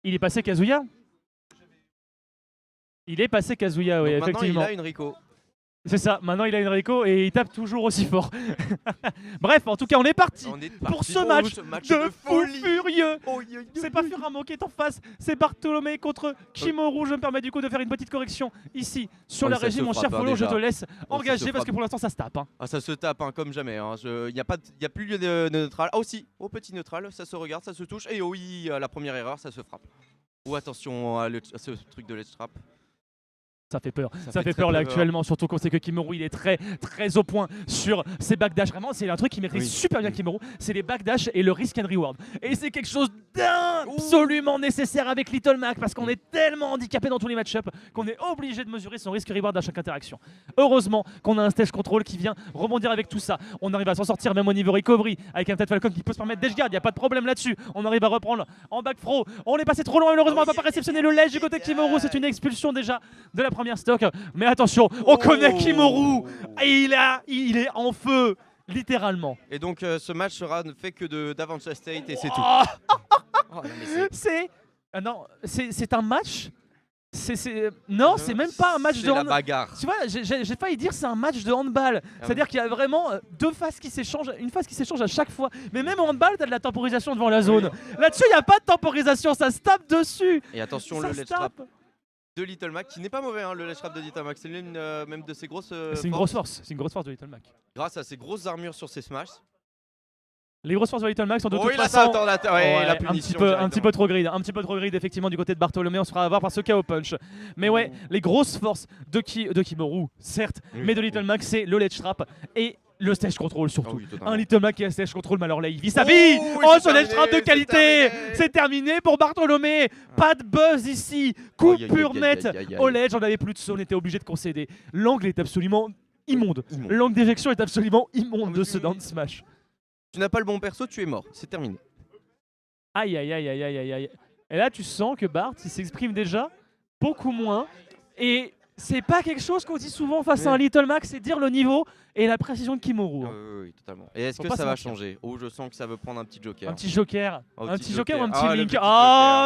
Il est passé Kazuya. Il est passé Kazuya, oui, Donc effectivement. Maintenant, il a une Rico. C'est ça, maintenant il a une Rico et il tape toujours aussi fort. Bref, en tout cas, on est parti pour ce match, de fou furieux. C'est pas Furamo qui est en face, c'est Bartholomé contre Kimoru. Je me permets du coup de faire une petite correction ici sur la régie. Mon cher Follow, je te laisse engager parce que pour l'instant ça se tape. Ah, ça se tape comme jamais. Il n'y a plus lieu de neutral. Ah aussi, au petit neutral, ça se regarde, ça se touche. Et oui, la première erreur, ça se frappe. Ou attention à ce truc de ledge trap. Ça fait peur, ça fait peur là actuellement, surtout qu'on sait que Kimoru il est très au point sur ses backdash. Vraiment, c'est un truc qui maîtrise super bien Kimoru, c'est les backdash et le risk and reward. Et c'est quelque chose d'absolument nécessaire avec Little Mac parce qu'on est tellement handicapé dans tous les match-up qu'on est obligé de mesurer son risk reward à chaque interaction. Heureusement qu'on a un stage control qui vient rebondir avec tout ça. On arrive à s'en sortir même au niveau recovery avec un Ted Falcon qui peut se permettre d'edge guard, il n'y a pas de problème là-dessus. On arrive à reprendre en back throw. On est passé trop loin, malheureusement on va pas réceptionner le ledge du côté de Kimoru. C'est une expulsion déjà de la première stock, mais attention, on connaît Kimoru et il est en feu, littéralement. Et donc ce match sera fait que d'Avantage State et c'est tout. C'est un match. Non, c'est même pas un match de handball. C'est la bagarre. Tu vois, j'ai failli dire c'est un match de handball. C'est-à-dire qu'il y a vraiment deux phases qui s'échangent, une phase qui s'échange à chaque fois. Mais même en handball, t'as de la temporisation devant la zone. Là-dessus, il n'y a pas de temporisation, ça se tape dessus. Et attention, le ledge trap de Little Mac, qui n'est pas mauvais, le ledge trap de Little Mac. C'est l'une même de ses grosses c'est une grosse force, c'est une grosse force de Little Mac. Grâce à ses grosses armures sur ses smash. Les grosses forces de Little Mac sont de toute façon la punition un petit peu trop grid effectivement du côté de Bartholomé, on se fera avoir par ce KO punch. Mais ouais, les grosses forces de Kimoru, certes, mais de Little Mac, c'est le ledge trap et le stage control surtout. Un Little Mac qui a stage control, mais alors là il vit sa vie. Ce ledge trap de qualité, c'est terminé pour Bartholomé. Pas de buzz ici, coup pur net au ledge, on n'avait plus de saut, on était obligé de concéder. L'angle est absolument immonde. L'angle d'éjection est absolument immonde de ce down smash. Tu n'as pas le bon perso, tu es mort, c'est terminé. Aïe aïe aïe aïe aïe aïe. Et là tu sens que Bart il s'exprime déjà beaucoup moins. Et c'est pas quelque chose qu'on dit souvent face à un Little Mac, c'est dire le niveau et la précision de Kimoru. Oui, totalement. Et est-ce que ça va changer? Oh, je sens que ça veut prendre un petit joker. Un petit joker, un petit joker ou un petit link.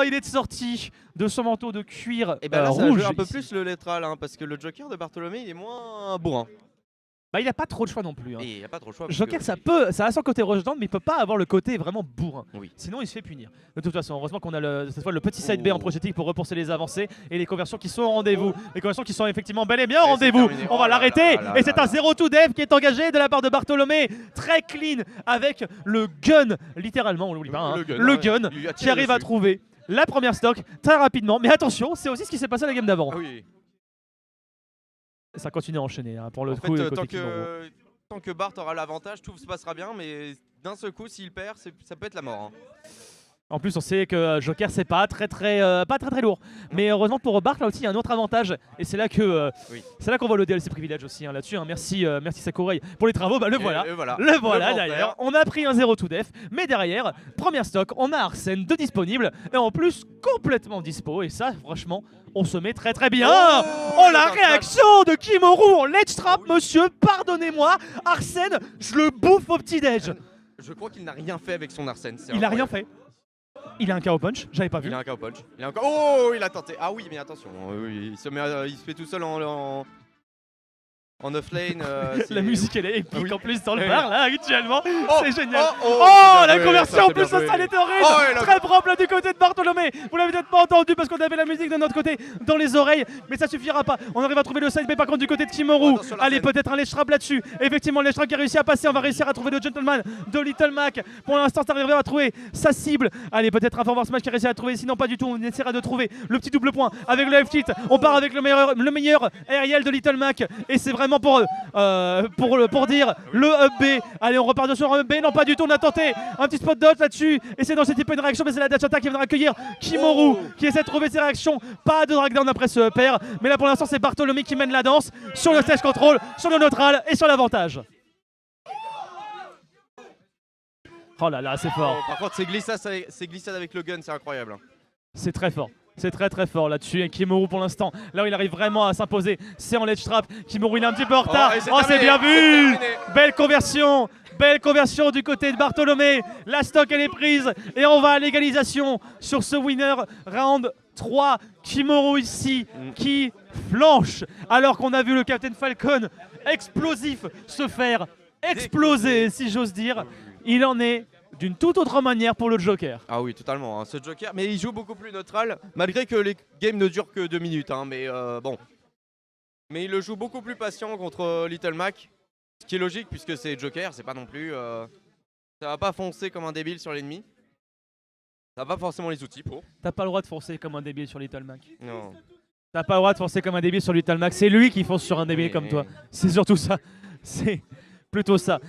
Il est sorti de son manteau de cuir et là, ça rouge. joue un peu plus le latéral, parce que le joker de Bartholomé il est moins bourrin. Bah, il a pas trop de choix non plus. Et il a pas trop de choix. Joker, ça a son côté rush down, mais il peut pas avoir le côté vraiment bourrin. Sinon, il se fait punir. De toute façon, heureusement qu'on a cette fois le petit side B en projectile pour repousser les avancées et les conversions qui sont au rendez-vous. Les conversions qui sont effectivement bel et bien au rendez-vous. On va l'arrêter. Et c'est un 0-2 dev qui est engagé de la part de Bartholomé. Très clean avec le gun, littéralement, on l'oublie pas. Le gun qui arrive à trouver la première stock très rapidement. Mais attention, c'est aussi ce qui s'est passé à la game d'avant. Ça continue à enchaîner pour le coup. Tant que Bart aura l'avantage, tout se passera bien, mais d'un seul coup, s'il perd, ça peut être la mort. En plus, on sait que Joker, c'est pas très lourd. Mais heureusement pour Bart, là aussi, il y a un autre avantage. Et c'est là que c'est là qu'on voit le DLC privilège aussi là-dessus. Merci Sakurai pour les travaux. Le voilà d'ailleurs. On a pris un 0-2 def. Mais derrière, première stock, on a Arsène de disponible. Et en plus, complètement dispo. Et ça, franchement, on se met très bien. La réaction de Kimoru en ledge trap, monsieur. Pardonnez-moi. Arsène, je le bouffe au petit-déj. Je crois qu'il n'a rien fait avec son Arsène. Il a rien fait. Il a un KO punch, j'avais pas vu. Il a un KO punch. Oh, il a tenté. Ah oui, mais attention. Il se fait tout seul en offlane. La musique elle est épique en plus dans le bar là actuellement. C'est génial. La conversion en plus ça était horrible. Très propre là du côté de Bartholomé. Vous l'avez peut-être pas entendu parce qu'on avait la musique de notre côté dans les oreilles. Mais ça suffira pas. On arrive à trouver le side B par contre du côté de Kimoru. Allez, peut-être un ledge trap là-dessus. Effectivement, le ledge trap qui a réussi à passer. On va réussir à trouver le gentleman de Little Mac. Pour l'instant, ça arrivera à trouver sa cible. Allez, peut-être un forward smash qui a réussi à trouver. Sinon, pas du tout. On essaiera de trouver le petit double point avec le F-tilt. On part avec le meilleur aériel de Little Mac. Et c'est vraiment pour dire le up B. Allez, on repart sur un up B. Non, pas du tout. On a tenté un petit spot dodge là-dessus. Et c'est dans ce type de réaction. Mais c'est la dash attack qui viendra accueillir Kimoru qui essaie de trouver ses réactions. Pas de drag down après ce upper. Mais là, pour l'instant, c'est Bartholomé qui mène la danse sur le stage control, sur le neutral et sur l'avantage. Oh là là, c'est fort. Par contre, c'est glissade avec le gun, c'est incroyable. C'est très fort. C'est très très fort là-dessus. Et Kimoru pour l'instant, là où il arrive vraiment à s'imposer, c'est en ledge trap. Kimoru il est un petit peu en retard. Oh, c'est bien vu. Belle conversion. Belle conversion du côté de Bartholomé. La stock elle est prise et on va à l'égalisation sur ce winner round 3. Kimoru ici qui flanche alors qu'on a vu le Captain Falcon explosif se faire exploser si j'ose dire. Il en est d'une toute autre manière pour le Joker. Ah oui, totalement, hein, ce Joker. Mais il joue beaucoup plus neutral, malgré que les games ne durent que 2 minutes. Hein, mais bon. Mais il le joue beaucoup plus patient contre Little Mac. Ce qui est logique puisque c'est Joker, c'est pas non plus... ça va pas foncer comme un débile sur l'ennemi. Ça va pas forcément les outils pour. T'as pas le droit de foncer comme un débile sur Little Mac. Non. T'as pas le droit de foncer comme un débile sur Little Mac. C'est lui qui fonce sur un débile comme toi. C'est surtout ça. C'est plutôt ça.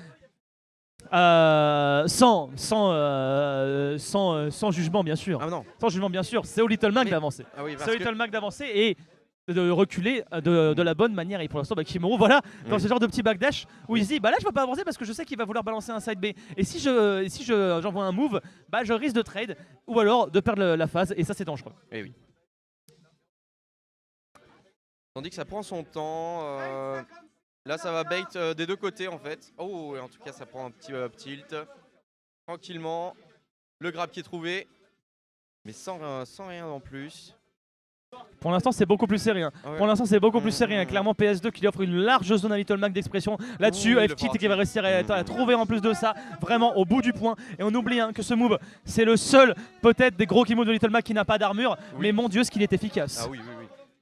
Sans jugement bien sûr. Ah non. Sans jugement bien sûr. C'est au Little Mac d'avancer. Ah oui, c'est au Little Mac d'avancer et de reculer de la bonne manière. Et pour l'instant, Kimoru, voilà, dans ce genre de petit backdash où il se dit, bah là je vais pas avancer parce que je sais qu'il va vouloir balancer un side B. Et si j'envoie un move, bah je risque de trade ou alors de perdre la phase et ça c'est dangereux. Eh oui. Tandis que ça prend son temps. Là ça va bait des deux côtés en fait. Oh, et en tout cas ça prend un petit tilt. Tranquillement. Le grab qui est trouvé. Mais sans rien en plus. Pour l'instant, c'est beaucoup plus serré. Hein. Ah ouais. Pour l'instant, c'est beaucoup plus serré. Hein. Clairement, PS2 qui lui offre une large zone à Little Mac d'expression. Là-dessus, FT qui va réussir à trouver en plus de ça, vraiment au bout du point. Et on oublie que ce move, c'est le seul, peut-être, des gros Kimo de Little Mac qui n'a pas d'armure. Oui. Mais mon Dieu, ce qu'il est efficace. Ah oui.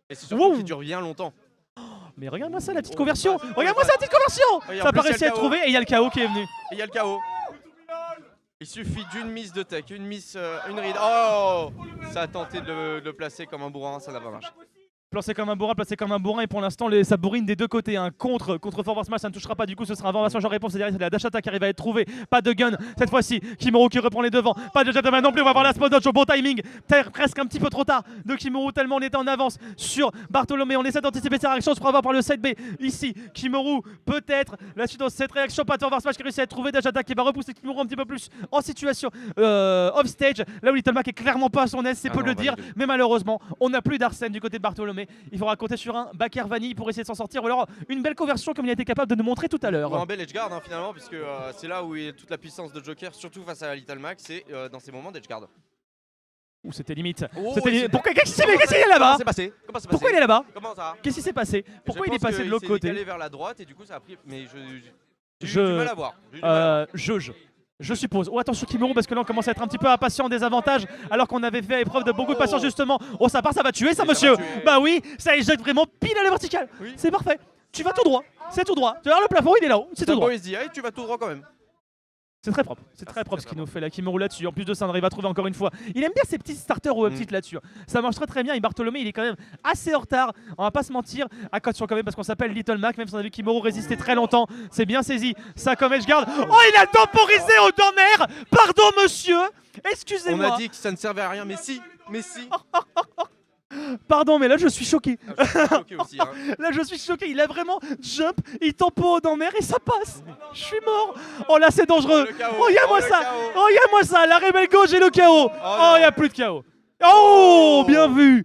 Et c'est surtout qu'il dure bien longtemps. Mais regarde-moi ça, la petite conversion. Regarde-moi ça, la petite conversion. Ça a pas réussi à être trouvé et il y a le KO qui est venu. Et il y a le KO. Il suffit d'une miss de tech, une read. Oh, ça a tenté de le placer comme un bourrin, ça n'a pas marché. Placé comme un bourrin et pour l'instant ça bourrine des deux côtés. Contre Forward Smash ça ne touchera pas, du coup ce sera invasion genre réponse et derrière c'est la dash attack qui arrive à être trouvée. Pas de gun cette fois-ci, Kimoru qui reprend les devants. Pas de gentleman non plus, on va voir la spot dodge au bon timing. Presque un petit peu trop tard de Kimoru tellement on était en avance sur Bartholomé. On essaie d'anticiper sa réaction, on se fera voir par le side B. Ici Kimoru peut-être la suite de cette réaction, pas de Forward Smash qui réussit à être trouvé. Dash attack qui va repousser Kimoru un petit peu plus en situation off stage. Là où Little Mac est clairement pas à son aise, c'est peu de le dire. Mais malheureusement on n'a plus d'Arsène du côté de Bartholomé. Il faudra compter sur un backer vanille pour essayer de s'en sortir ou alors une belle conversion comme il a été capable de nous montrer tout à l'heure. Un bel edgeguard finalement puisque c'est là où est toute la puissance de Joker, surtout face à Little Mac, c'est dans ces moments d'edgeguard. Ouh, c'était limite. Oh, Pourquoi qu'est-ce qu'il est là-bas? Pourquoi il est là-bas? Comment ça? Qu'est-ce qui s'est passé? Pourquoi il est passé de l'autre côté? Il est allé vers la droite et du coup ça a pris. Mais j'ai du mal à voir. Je suppose. Oh attention Kimoru parce que là on commence à être un petit peu impatient en désavantage alors qu'on avait fait épreuve de beaucoup de patience justement. Oh ça part, ça va tuer ça monsieur. Bah oui, ça éjecte vraiment pile à la verticale. Oui. C'est parfait. Tu vas tout droit. C'est tout droit. Tu vois le plafond il est là-haut. C'est tout droit. Il se dit hey, tu vas tout droit quand même. C'est très propre, c'est très propre ce qu'il nous fait là, Kimoru là-dessus. En plus de ça, on arrive à trouver encore une fois. Il aime bien ces petits starters ou petites là-dessus. Ça marche très bien. Et Bartholomé, il est quand même assez en retard. On va pas se mentir. Attention quand même parce qu'on s'appelle Little Mac, même si on a vu Kimoru résister très longtemps. C'est bien saisi. Ça comme edgeguard. Oh, il a temporisé au down. Pardon monsieur. Excusez-moi. On a dit que ça ne servait à rien, mais si. Pardon, mais là je suis choqué. Je suis choqué aussi, hein. Là je suis choqué, il a vraiment jump, il tempo dans mer et ça passe. Je suis mort. Oh là c'est dangereux. Oh regarde-moi ça. Oh regarde-moi ça, la rebelle gauche et le KO. Oh il n'y a plus de KO. Oh bien vu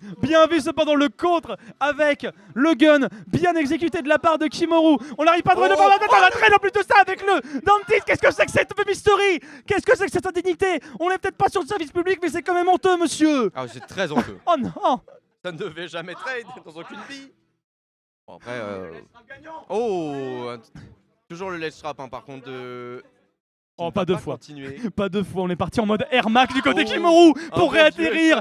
cependant le contre avec le gun bien exécuté de la part de Kimoru. On n'arrive pas à trouver de la traîne en plus de ça avec le Dantis. Qu'est-ce que c'est que cette mystery? Qu'est-ce que c'est que cette indignité? On n'est peut-être pas sur le service public mais c'est quand même honteux monsieur. Ah c'est très honteux. Oh non. Ça ne devait jamais trade dans aucune vie. Bon après oh toujours le ledge trap par contre de... Oh pas deux fois. Pas deux fois, on est parti en mode Air Mac du côté Kimoru pour réatterrir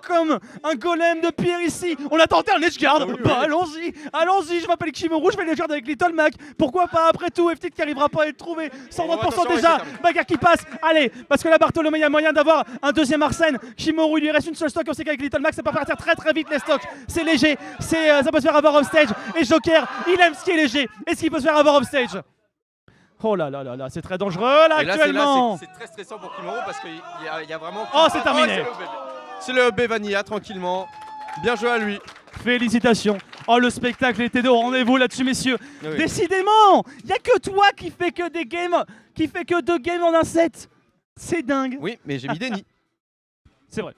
comme un golem de pierre ici. On a tenté un edgeguard. Bah allons-y, je m'appelle Kimoru, je fais l'edgeguard avec Little Mac. Pourquoi pas après tout, FT qui arrivera pas à être trouvé. 130% déjà, bagarre qui passe. Allez, parce que là Bartholomé, il y a moyen d'avoir un deuxième Arsène. Kimoru, il lui reste une seule stock, on sait qu'avec Little Mac, ça peut partir très vite les stocks. C'est léger, ça peut se faire avoir off stage. Et Joker, il aime ce qui est léger. Et ce qui peut se faire avoir off stage. Oh là, c'est très dangereux là actuellement. C'est très stressant pour Kimoru parce qu'il y a vraiment... Oh c'est terminé. C'est le B Vanilla tranquillement. Bien joué à lui. Félicitations. Oh le spectacle était au rendez-vous là-dessus messieurs. Oui. Décidément, il n'y a que toi qui fais que des games, qui fait que 2 games en un set. C'est dingue. Oui mais j'ai mis des nids. C'est vrai.